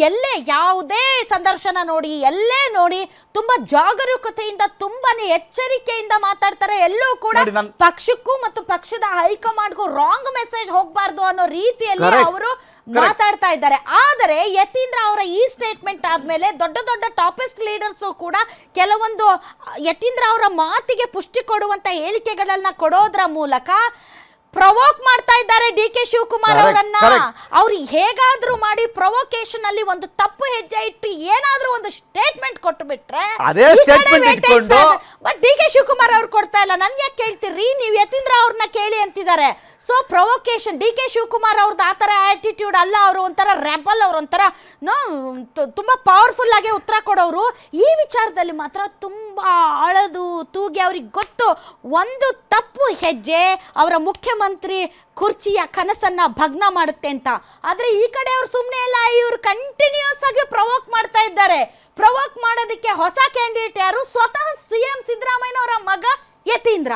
ಎಲ್ಲೇ ಯಾವುದೇ ಸಂದರ್ಶನ ನೋಡಿ ಎಲ್ಲೇ ನೋಡಿ ತುಂಬಾ ಜಾಗರೂಕತೆಯಿಂದ ತುಂಬಾನೇ ಎಚ್ಚರಿಕೆಯಿಂದ ಮಾತಾಡ್ತಾರೆ. ಎಲ್ಲೂ ಕೂಡ ಪಕ್ಷಕ್ಕೂ ಮತ್ತು ಪಕ್ಷದ ಹೈಕಮಾಂಡ್ಗೂ ರಾಂಗ್ ಮೆಸೇಜ್ ಹೋಗ್ಬಾರ್ದು ಅನ್ನೋ ರೀತಿಯಲ್ಲಿ ಅವರು ಮಾತಾಡ್ತಾ ಇದ್ದಾರೆ. ಆದರೆ ಯತೀಂದ್ರ ಅವರ ಈ ಸ್ಟೇಟ್ಮೆಂಟ್ ಆದ್ಮೇಲೆ ದೊಡ್ಡ ದೊಡ್ಡ ಟಾಪೆಸ್ಟ್ ಲೀಡರ್ಸ್ ಕೂಡ ಕೆಲವೊಂದು ಯತೀಂದ್ರ ಅವರ ಮಾತಿಗೆ ಪುಷ್ಟಿ ಕೊಡುವಂತ ಹೇಳಿಕೆಗಳನ್ನ ಕೊಡೋದ್ರ ಮೂಲಕ ಪ್ರವೋಕ್ ಮಾಡ್ತಾ ಇದ್ದಾರೆ ಡಿ ಕೆ ಶಿವಕುಮಾರ್ ಅವರನ್ನ. ಅವ್ರು ಹೇಗಾದ್ರೂ ಮಾಡಿ ಪ್ರೊವೊಕೇಶನ್ ಅಲ್ಲಿ ಒಂದು ತಪ್ಪು ಹೆಜ್ಜೆ ಇಟ್ಟು ಏನಾದ್ರೂ ಒಂದು ಸ್ಟೇಟ್ಮೆಂಟ್ ಕೊಟ್ಟು ಬಿಟ್ರೆ ಬಟ್ ಡಿ ಕೆ ಶಿವಕುಮಾರ್ ಅವ್ರು ಕೊಡ್ತಾ ಇಲ್ಲ. ನನ್ ಯಾಕೆ ಕೇಳ್ತೀರಿ, ನೀವು ಯತೀಂದ್ರ ಅವ್ರನ್ನ ಕೇಳಿ ಅಂತಿದ್ದಾರೆ. So provocation D K Shivakumar ಅವ್ರದ್ದು ಆ ಥರ ಆಟಿಟ್ಯೂಡ್ ಅಲ್ಲ. ಅವರು ಒಂಥರ ರೆಬಲ್, ಅವ್ರು ಒಂಥರ ತುಂಬಾ ಪವರ್ಫುಲ್ ಆಗಿ ಉತ್ತರ ಕೊಡೋರು. ಈ ವಿಚಾರದಲ್ಲಿ ಮಾತ್ರ ತುಂಬಾ ಅಳದು ತೂಗಿ ಅವ್ರಿಗೆ ಗೊತ್ತು ಒಂದು ತಪ್ಪು ಹೆಜ್ಜೆ ಅವರ ಮುಖ್ಯಮಂತ್ರಿ ಕುರ್ಚಿಯ ಕನಸನ್ನ ಭಗ್ನ ಮಾಡುತ್ತೆ ಅಂತ. ಆದ್ರೆ ಈ ಕಡೆ ಅವ್ರು ಸುಮ್ಮನೆ ಇಲ್ಲ, ಇವ್ರು ಕಂಟಿನ್ಯೂಸ್ ಆಗಿ ಪ್ರವೋಕ್ ಮಾಡ್ತಾ ಇದ್ದಾರೆ. ಪ್ರವೋಕ್ ಮಾಡೋದಕ್ಕೆ ಹೊಸ ಕ್ಯಾಂಡಿಡೇಟ್ ಯಾರು? ಸ್ವತಃ ಸಿಎಂ ಸಿದ್ದರಾಮಯ್ಯ ಅವರ ಮಗ ಯತೀಂದ್ರ.